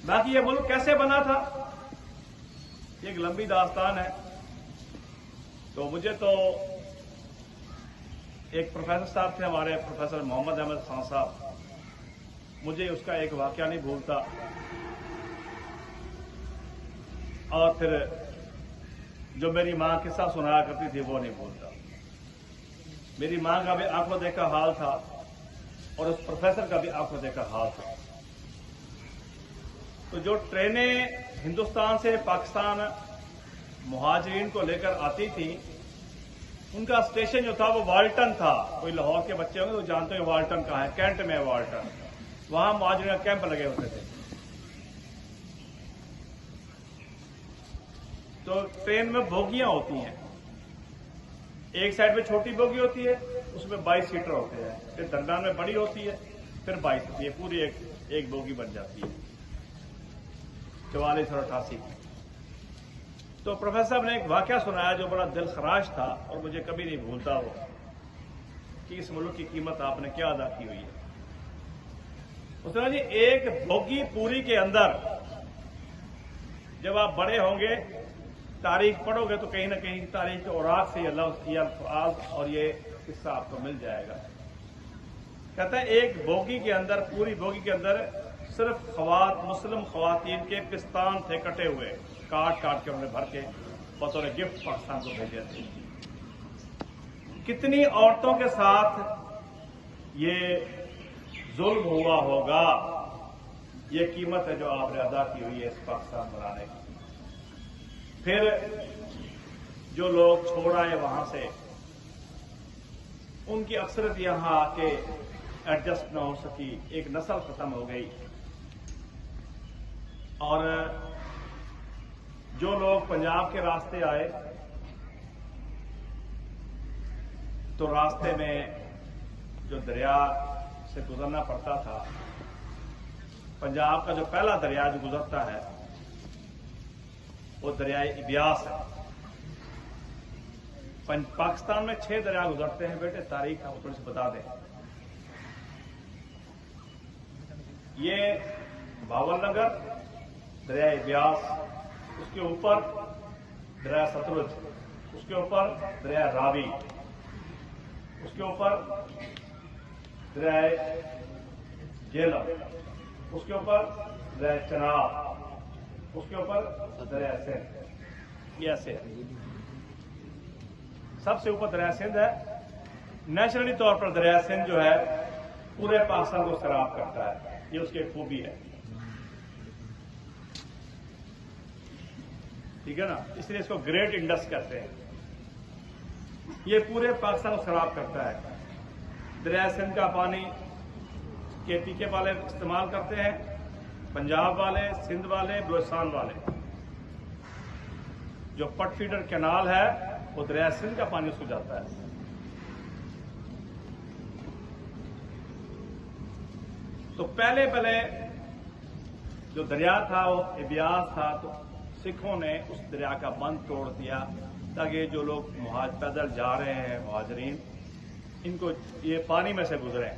बाकी ये मुल्क कैसे बना था, एक लंबी दास्तान है। तो मुझे तो एक प्रोफेसर साहब थे हमारे, प्रोफेसर मोहम्मद अहमद खान साहब, मुझे उसका एक वाकया नहीं भूलता। और फिर जो मेरी मां किस्सा सुनाया करती थी वो नहीं भूलता। मेरी मां का भी आंखों देखा हाल था और उस प्रोफेसर का भी आंखों देखा हाल था। तो जो ट्रेनें हिंदुस्तान से पाकिस्तान मुहाजिरीन को लेकर आती थी, उनका स्टेशन जो था वो वाल्टन था। कोई लाहौर के बच्चे होंगे तो जानते हो वाल्टन कहाँ है, कैंट में है वाल्टन। वहां मुहाजिरीन कैंप लगे होते थे। तो ट्रेन में बोगियां होती हैं, एक साइड में छोटी बोगी होती है, उसमें 22 सीटर होते हैं, फिर दरम्यान में बड़ी होती है, फिर 22 होती है, पूरी एक बोगी बन जाती है 44 और 88। तो प्रोफेसर साहब ने एक वाकया सुनाया जो बड़ा दिल खराश था और मुझे कभी नहीं भूलता वो, कि इस मुल्क की कीमत आपने क्या अदा की हुई है। उसने जी एक बोगी पूरी के अंदर, जब आप बड़े होंगे तारीख पढ़ोगे तो कहीं ना कहीं तारीख के औराक से ये लफ्ज, ये अल्फाज और ये किस्सा आपको मिल जाएगा। कहता है एक बोगी के अंदर, पूरी बोगी के अंदर सिर्फ मुस्लिम खवातीन के पिस्तान थे कटे हुए, काट काट के उन्होंने भर के बतौर गिफ्ट पाकिस्तान को भेजे थे। कितनी औरतों के साथ ये जुल्म हुआ होगा, ये कीमत है जो आपने अदा की हुई है इस पाकिस्तान बनाने की। फिर जो लोग छोड़ आए वहां से, उनकी अक्सरियत यहां आके एडजस्ट न हो सकी, एक नस्ल खत्म हो गई। और जो लोग पंजाब के रास्ते आए तो रास्ते में जो दरिया से गुजरना पड़ता था, पंजाब का जो पहला दरिया जो गुजरता है वो दरियाए इब्यास है। पाकिस्तान में 6 दरिया गुजरते हैं बेटे, तारीख आपको थोड़ी सी बता दें। ये भावलनगर, दरियाए इब्यास, उसके ऊपर दरिया सतलुज, उसके ऊपर दरिया रावी, उसके ऊपर दरिया झेलम, उसके ऊपर दरिया चनाब, उसके ऊपर दरिया सिंध। ये ऐसे सबसे ऊपर दरिया सिंध है। नेचुरली तौर पर दरिया सिंध जो है पूरे पाकिस्तान को सराब करता है, ये उसकी एक खूबी है, ठीक है ना। इसलिए इसको ग्रेट इंडस कहते हैं। ये पूरे पाकिस्तान को खराब करता है। दरिया सिंध का पानी केपीके वाले इस्तेमाल करते हैं, पंजाब वाले, सिंध वाले, बलूचिस्तान वाले। जो पट फीडर कैनाल है वो दरिया सिंध का पानी उसको जाता है। तो पहले जो दरिया था वो इब्यास था, तो सिखों ने उस दरिया का बंद तोड़ दिया ताकि जो लोग पैदल जा रहे हैं मुहाजिरीन, इनको ये पानी में से गुजरे।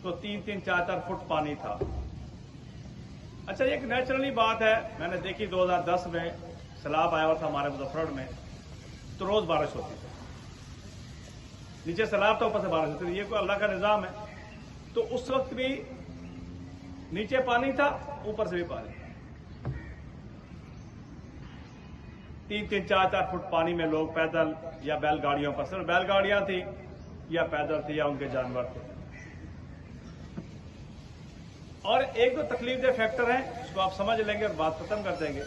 तो 3-3, 4-4 फुट पानी था। अच्छा, एक नेचुरली बात है, मैंने देखी 2010 में सैलाब आया हुआ था हमारे मुजफ्फरगढ़ में, तो रोज बारिश होती थी। नीचे सैलाब था, ऊपर से बारिश होती थी। ये कोई अल्लाह का निजाम है। तो उस वक्त भी नीचे पानी था, ऊपर से भी पानी था। 3-3, 4-4 फुट पानी में लोग पैदल या बैलगाड़ियों पर, सिर्फ बैलगाड़ियां थी या पैदल थी या उनके जानवर थे। और एक दो तकलीफदेह फैक्टर हैं, उसको आप समझ लेंगे और बात खत्म कर देंगे।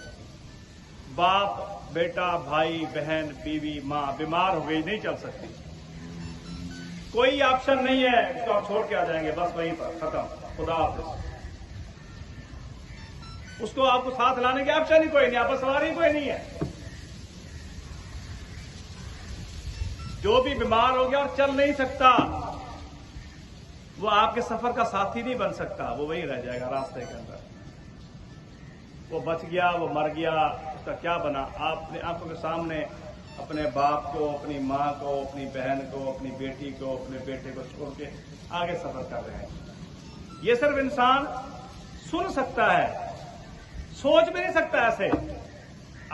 बाप, बेटा, भाई, बहन, बीवी, मां बीमार हो गई, नहीं चल सकती, कोई ऑप्शन नहीं है, इसको आप छोड़ के आ जाएंगे, बस वहीं पर खत्म, खुदा हाफिज। उसको आपको साथ लाने के ऑप्शन ही कोई नहीं, आप सवारी कोई नहीं है। जो भी बीमार हो गया और चल नहीं सकता, वो आपके सफर का साथी नहीं बन सकता, वो वहीं रह जाएगा रास्ते के अंदर। वो बच गया, वो मर गया, उसका क्या बना? आपने आंखों के सामने अपने बाप को, अपनी माँ को, अपनी बहन को, अपनी बेटी को, अपने बेटे को छोड़ के आगे सफर कर रहे हैं। ये सिर्फ इंसान सुन सकता है, सोच भी नहीं सकता ऐसे।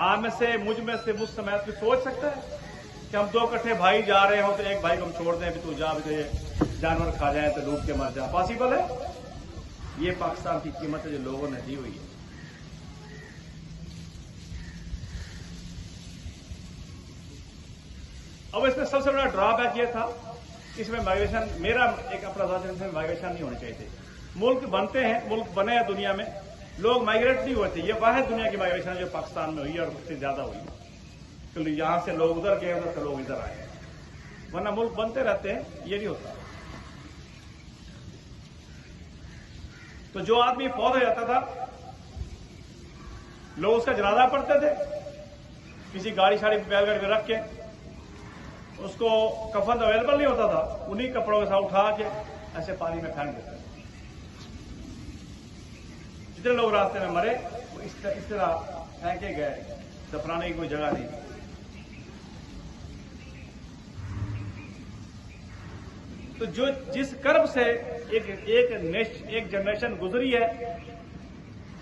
आप में से, मुझ में से, मुझ समेत भी सोच सकता है कि हम दो इकट्ठे भाई जा रहे हो तो एक भाई को हम छोड़ दें, भी तू जा, भी तो जानवर खा जाए तो डूब के मर जा। पॉसिबल है? ये पाकिस्तान की कीमत है जो लोगों ने दी हुई है। अब इसमें सबसे बड़ा ड्रॉबैक ये था, इसमें माइग्रेशन, मेरा एक अपना इसमें माइग्रेशन नहीं होनी चाहिए थी। मुल्क बनते हैं, मुल्क बने हैं दुनिया में, लोग माइग्रेट नहीं हुए थे। ये वाहिद दुनिया की माइग्रेशन जो पाकिस्तान में हुई है और उससे ज्यादा हुई है। तो यहां से लोग उधर गए, उधर से लोग इधर आए, वरना मुल्क बनते रहते हैं, ये नहीं होता। तो जो आदमी फौत हो जाता था, लोग उसका जनाजा पढ़ते थे, किसी गाड़ी शाड़ी बैलगाड़ी में रख के, उसको कफन तो अवेलेबल नहीं होता था, उन्हीं कपड़ों के साथ उठा के ऐसे पानी में फेंक देते थे। जितने लोग रास्ते में मरे वो इस तरह फेंके गए, दफनाने की कोई जगह नहीं। तो जो जिस कर्ब से एक जनरेशन गुजरी है,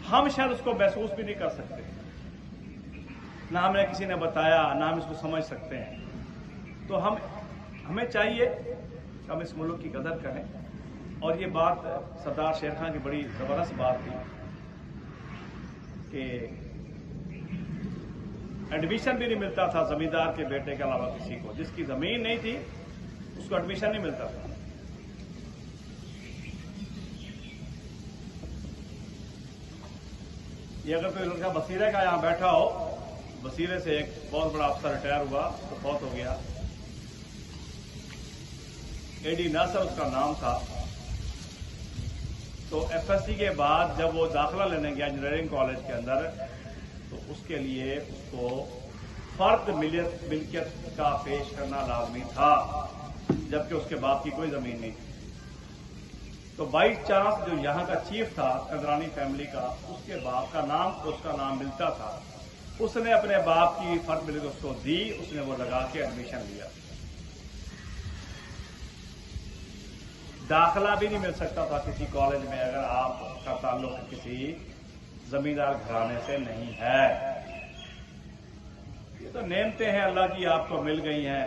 हम शायद उसको महसूस भी नहीं कर सकते, ना हमें किसी ने बताया, ना हम इसको समझ सकते हैं। तो हमें चाहिए कि हम इस मुल्क की कदर करें। और ये बात सरदार शेर खान की बड़ी जबरदस्त बात थी कि एडमिशन भी नहीं मिलता था जमींदार के बेटे के अलावा किसी को, जिसकी जमीन नहीं थी उसको एडमिशन नहीं मिलता था। ये अगर कोई लड़का बसीरे का यहां बैठा हो, बसीरे से एक बहुत बड़ा अफसर रिटायर हुआ तो फौत हो गया, एडी नासर उसका नाम था। तो एफएससी के बाद जब वो दाखिला लेने गया इंजीनियरिंग कॉलेज के अंदर, तो उसके लिए उसको फर्द मिल्कियत का पेश करना लाजमी था, जबकि उसके बाप की कोई जमीन नहीं थी। तो बाई चांस जो यहाँ का चीफ था कंदरानी फैमिली का, उसके बाप का नाम, उसका नाम मिलता था, उसने अपने बाप की फर्द मिल्कियत उसको दी, उसने वो लगा के एडमिशन लिया। दाखिला भी नहीं मिल सकता था किसी कॉलेज में अगर आपका ताल्लुक किसी जमींदार घराने से नहीं है। ये तो नेमतें हैं अल्लाह की, आपको मिल गई हैं।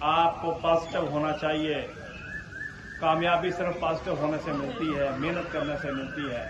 आपको पॉजिटिव होना चाहिए। कामयाबी सिर्फ पॉजिटिव होने से मिलती है, मेहनत करने से मिलती है।